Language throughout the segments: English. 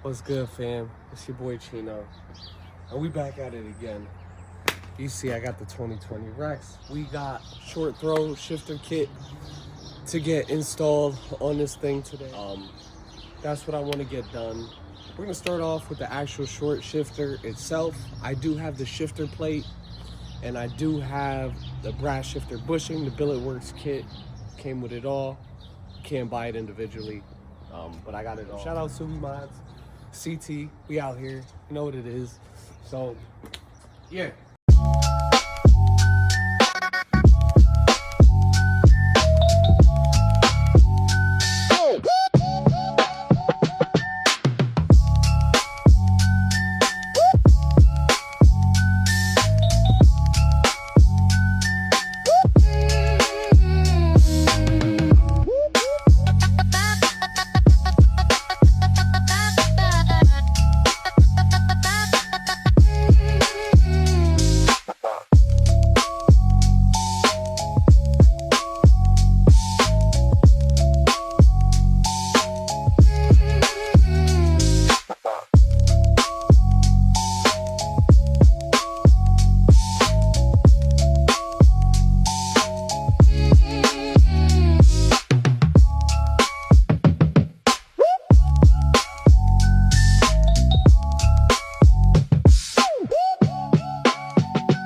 What's good, fam? It's your boy Chino, and we back at it again. You see, I got the 2020 WRX. We got short throw shifter kit to get installed on this thing today. That's what I want to get done. We're gonna start off with the actual short shifter itself. I do have the shifter plate, and I do have the brass shifter bushing. The Billetworkz kit came with it all. Can't buy it individually, but I got it all. Shout out Subi Mods. CT, we out here, you know what it is. So, yeah.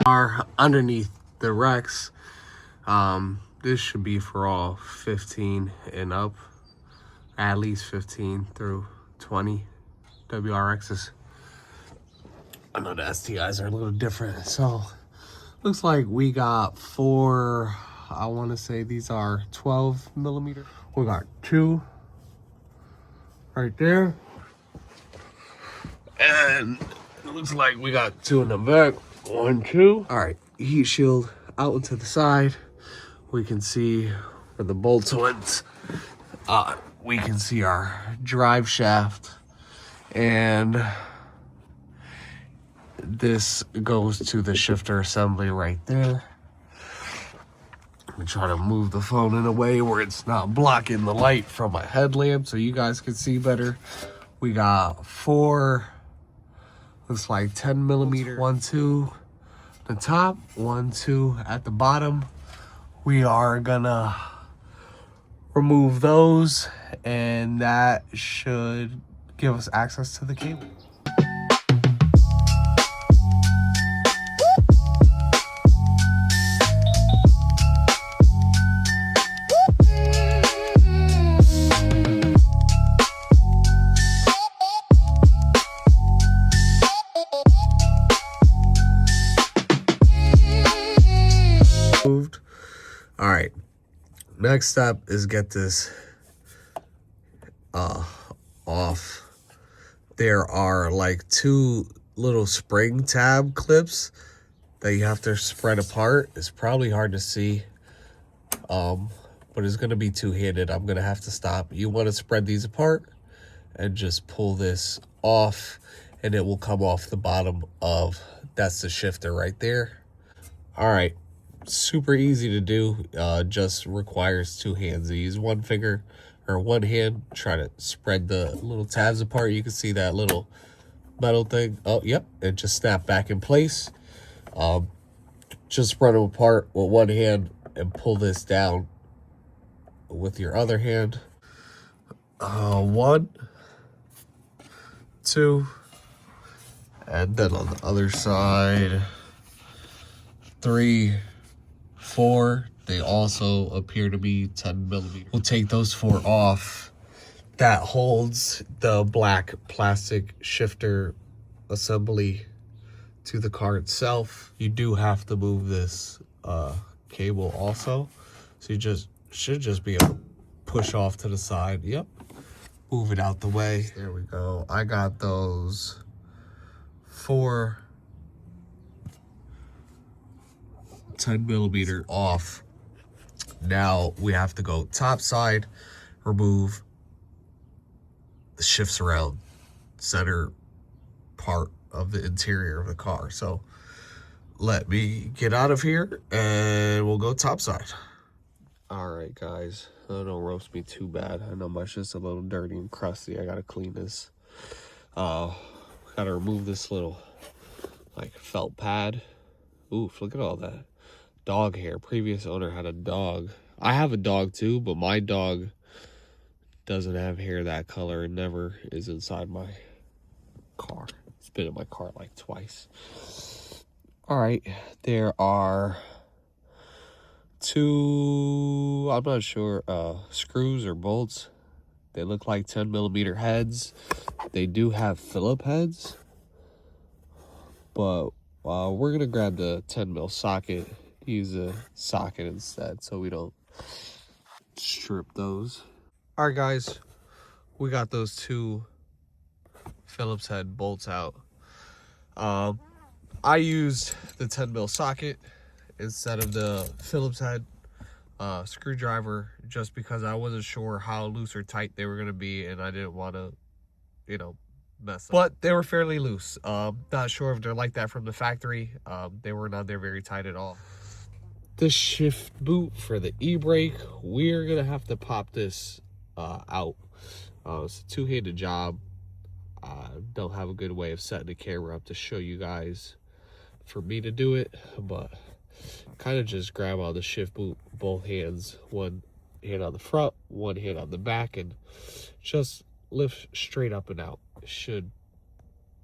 Are underneath the WRX. This should be for all 15 and up, at least 15 through 20 WRXs. I know the STIs are a little different, so looks like we got 4. I want to say these are 12 millimeter. We got 2 right there, and it looks like we got 2 in the back. 1, 2. All right, heat shield out into the side. We can see where the bolts went. We can see our drive shaft, and this goes to the shifter assembly right there. Let me try to move the phone in a way where it's not blocking the light from my headlamp so you guys can see better. We got 4, looks like 10 millimeter. 1, 2 the top, 1, 2 at the bottom. We are gonna remove those, and that should give us access to the cable. All right, next step is get this off. There are like 2 little spring tab clips that you have to spread apart. It's probably hard to see, but it's gonna be two-handed. I'm gonna have to stop. You want to spread these apart and just pull this off, and it will come off the bottom of, that's the shifter right there. All right. Super easy to do, just requires 2 hands. You use 1 finger or 1 hand, try to spread the little tabs apart. You can see that little metal thing. Oh, yep, it just snapped back in place. Just spread them apart with 1 hand and pull this down with your other hand. 1, 2, and then on the other side, 3, 4. They also appear to be 10 millimeter. We'll take those 4 off. That holds the black plastic shifter assembly to the car itself. You do have to move this cable also, so you should just be able to push off to the side. Yep, move it out the way. There we go. I got those 4 10 millimeter off. Now we have to go top side, remove the shifts around center part of the interior of the car. So let me get out of here and we'll go top side. All right, guys, don't roast me too bad. I know my shit's a little dirty and crusty. I gotta clean this. Gotta remove this little like felt pad. Oof, look at all that dog hair. Previous owner had a dog. I have a dog too, but my dog doesn't have hair that color and never is inside my car. It's been in my car like twice. All right, there are two, I'm not sure, screws or bolts. They look like 10mm heads. They do have Phillip heads, but we're gonna grab the 10mm socket, use a socket instead so we don't strip those. All right, guys, we got those two Phillips head bolts out. I used the 10mm socket instead of the Phillips head screwdriver just because I wasn't sure how loose or tight they were going to be, and I didn't want to, you know, mess up. But they were fairly loose. Not sure if they're like that from the factory. They were not there very tight at all. The shift boot for the e-brake, we're going to have to pop this out. It's a two-handed job. Don't have a good way of setting the camera up to show you guys for me to do it, but kind of just grab on the shift boot, both hands, one hand on the front, one hand on the back, and just lift straight up and out. It should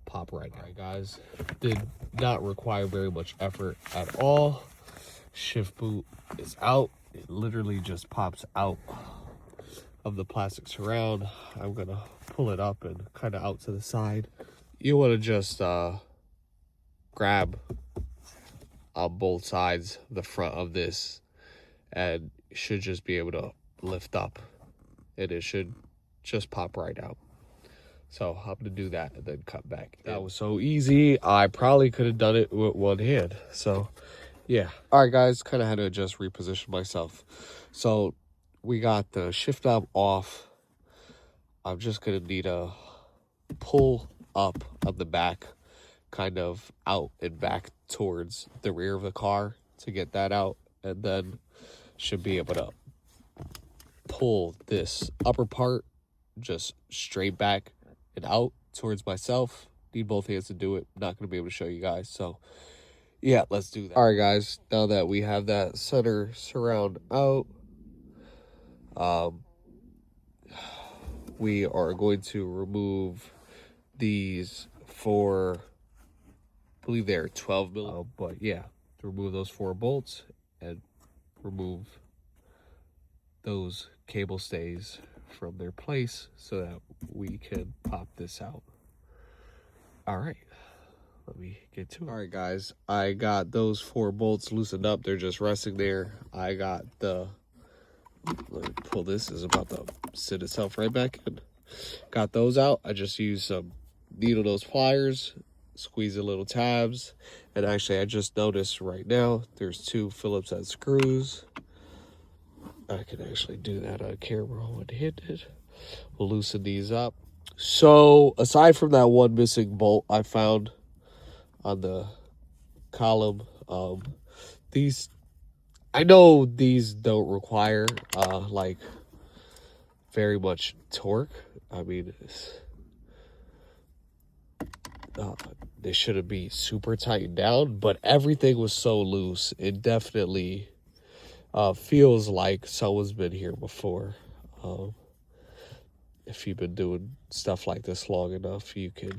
pop right now. All right, guys, did not require very much effort at all. Shift boot is out. It literally just pops out of the plastic surround. I'm gonna pull it up and kind of out to the side. You want to just grab on both sides the front of this, and you should just be able to lift up, and it should just pop right out. So I'm gonna do that and then cut back. That was so easy. I probably could have done it with one hand. So yeah. All right, guys, kind of had to just reposition myself. So we got the shift knob off. I'm just gonna need a pull up on the back, kind of out and back towards the rear of the car to get that out, and then should be able to pull this upper part just straight back and out towards myself. Need both hands to do it. Not going to be able to show you guys, so yeah, let's do that. All right, guys, now that we have that center surround out, we are going to remove these four, I believe they're 12mm, but yeah, to remove those 4 bolts and remove those cable stays from their place so that we can pop this out. All right, let me get to it. All right, guys, I got those 4 bolts loosened up. They're just resting there. I got the, let me pull this, is about to sit itself right back in. Got those out. I just used some needle nose pliers, squeeze the little tabs, and actually I just noticed right now there's 2 Phillips head screws. I can actually do that on camera one-handed. We'll loosen these up. So aside from that one missing bolt I found on the column, these, I know these don't require like very much torque. I mean, they shouldn't be super tightened down, but everything was so loose, it definitely feels like someone's been here before. If you've been doing stuff like this long enough, you can,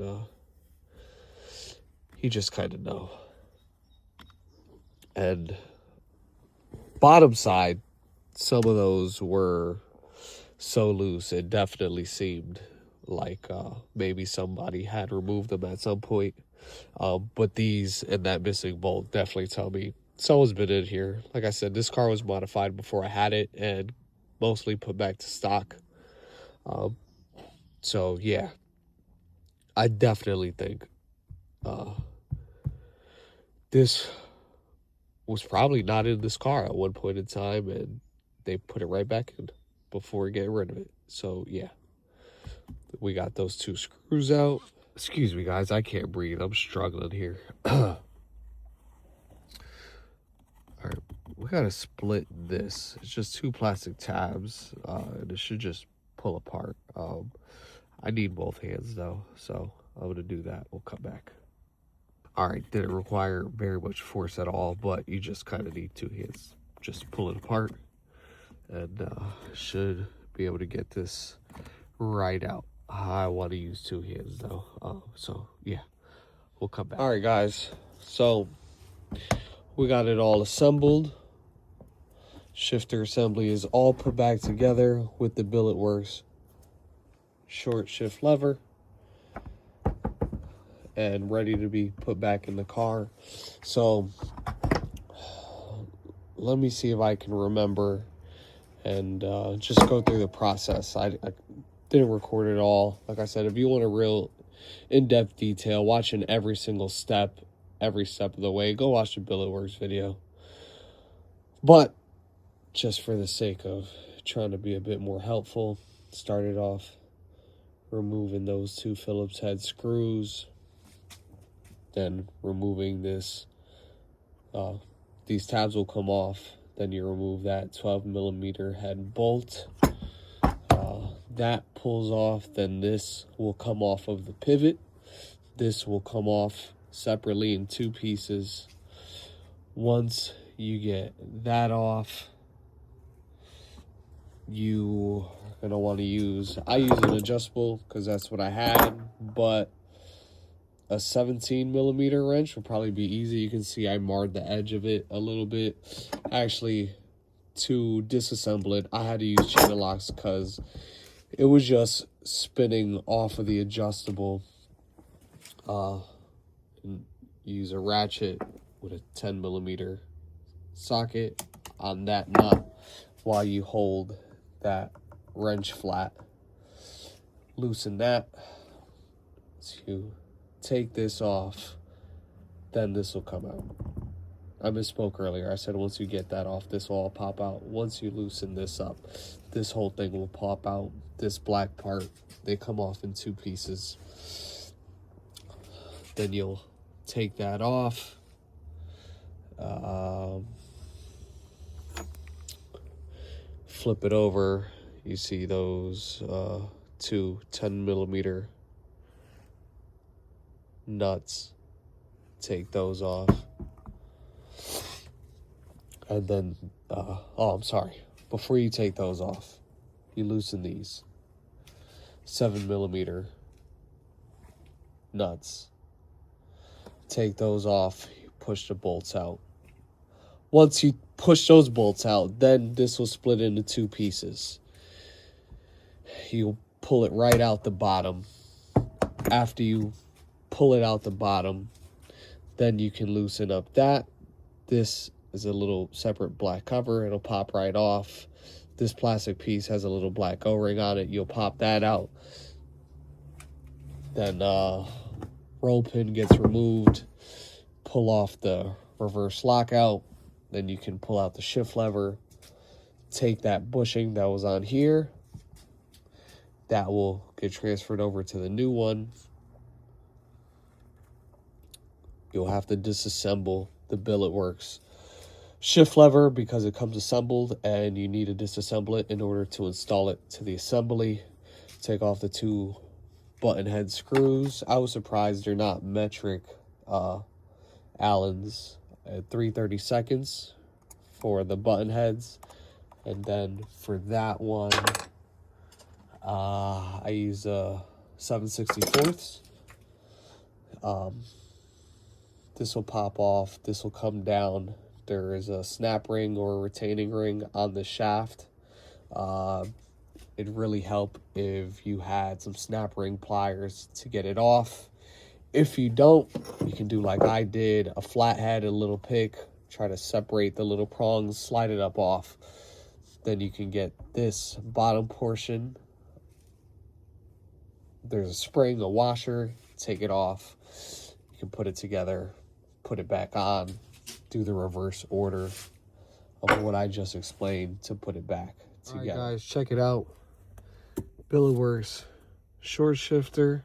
you just kind of know. And bottom side, some of those were so loose, it definitely seemed like maybe somebody had removed them at some point. But these and that missing bolt definitely tell me someone's been in here. Like I said, this car was modified before I had it and mostly put back to stock. So yeah, I definitely think this was probably not in this car at one point in time, and they put it right back in before getting rid of it. So yeah, we got those 2 screws out. Excuse me, guys, I can't breathe. I'm struggling here. All right, we gotta split this. It's just 2 plastic tabs, and it should just pull apart. I need both hands though, so I'm going to do that. We'll come back. All right, didn't require very much force at all, but you just kind of need 2 hands. Just pull it apart, and should be able to get this right out. I want to use 2 hands though, so yeah, we'll come back. All right, guys, so we got it all assembled. Shifter assembly is all put back together with the Billetworkz Short Shift lever, and ready to be put back in the car. So let me see if I can remember and just go through the process. I didn't record it all. Like I said, if you want a real in-depth detail, watching every single step, every step of the way, go watch the Billetworkz video. But just for the sake of trying to be a bit more helpful, started off removing those 2 Phillips head screws, then removing this, these tabs will come off, then you remove that 12mm head bolt, that pulls off, then this will come off of the pivot, this will come off separately in 2 pieces. Once you get that off, you are going to want to I use an adjustable because that's what I had, but a 17mm wrench would probably be easy. You can see I marred the edge of it a little bit. Actually, to disassemble it, I had to use channel locks because it was just spinning off of the adjustable. And use a ratchet with a 10mm socket on that nut while you hold that wrench flat. Loosen that. So you take this off, then this will come out. I misspoke earlier. I said once you get that off, this will all pop out. Once you loosen this up, this whole thing will pop out. This black part, they come off in 2 pieces. Then you'll take that off. Flip it over. You see those 2 10mm nuts. Take those off. And then, oh, I'm sorry. Before you take those off, you loosen these 7mm nuts. Take those off, you push the bolts out. Once you push those bolts out, then this will split into 2 pieces. You pull it right out the bottom. After you pull it out the bottom, then you can loosen up that. This is a little separate black cover. It'll pop right off. This plastic piece has a little black O-ring on it. You'll pop that out. Then roll pin gets removed. Pull off the reverse lockout. Then you can pull out the shift lever. Take that bushing that was on here. That will get transferred over to the new one. You'll have to disassemble the Billetworkz shift lever because it comes assembled, and you need to disassemble it in order to install it to the assembly. Take off the 2 button head screws. I was surprised they're not metric Allens at 3/32 for the button heads. And then for that one, I use a 7/64. This will pop off. This will come down. There is a snap ring or a retaining ring on the shaft. It'd really help if you had some snap ring pliers to get it off. If you don't, you can do like I did, a flathead, a little pick, try to separate the little prongs, slide it up off. Then you can get this bottom portion. There's a spring, a washer, take it off. You can put it together, put it back on, do the reverse order of what I just explained to put it back together. All right, guys, check it out. Billetworkz Short Shifter.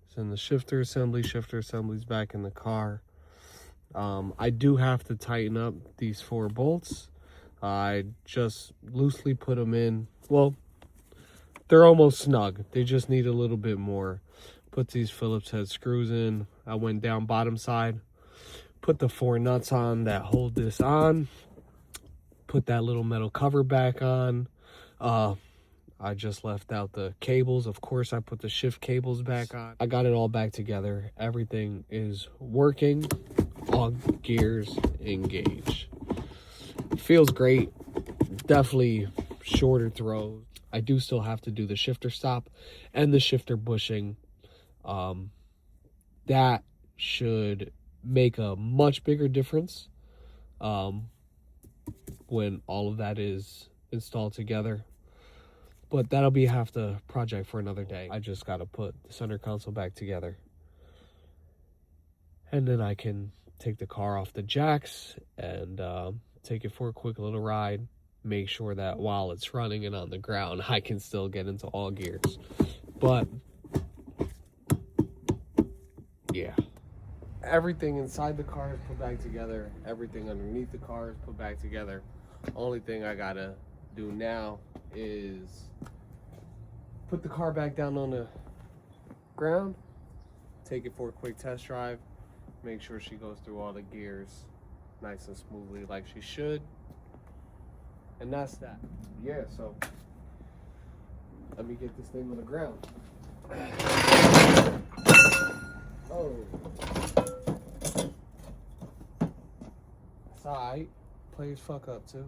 It's in the shifter assembly's back in the car. I do have to tighten up these 4 bolts. I just loosely put them in. Well, they're almost snug. They just need a little bit more. Put these Phillips head screws in. I went down bottom side. Put the 4 nuts on that hold this on. Put that little metal cover back on. I just left out the cables. Of course, I put the shift cables back on. I got it all back together. Everything is working. All gears engaged. Feels great. Definitely shorter throws. I do still have to do the shifter stop and the shifter bushing. That should make a much bigger difference when all of that is installed together. But that'll be half the project for another day. I just got to put the center console back together. And then I can take the car off the jacks and take it for a quick little ride. Make sure that while it's running and on the ground, I can still get into all gears. But, yeah. Everything inside the car is put back together. Everything underneath the car is put back together. Only thing I gotta do now is put the car back down on the ground, take it for a quick test drive, make sure she goes through all the gears nice and smoothly like she should. And that's that. Yeah, so let me get this thing on the ground. Oh. It's alright. Plays fuck up too.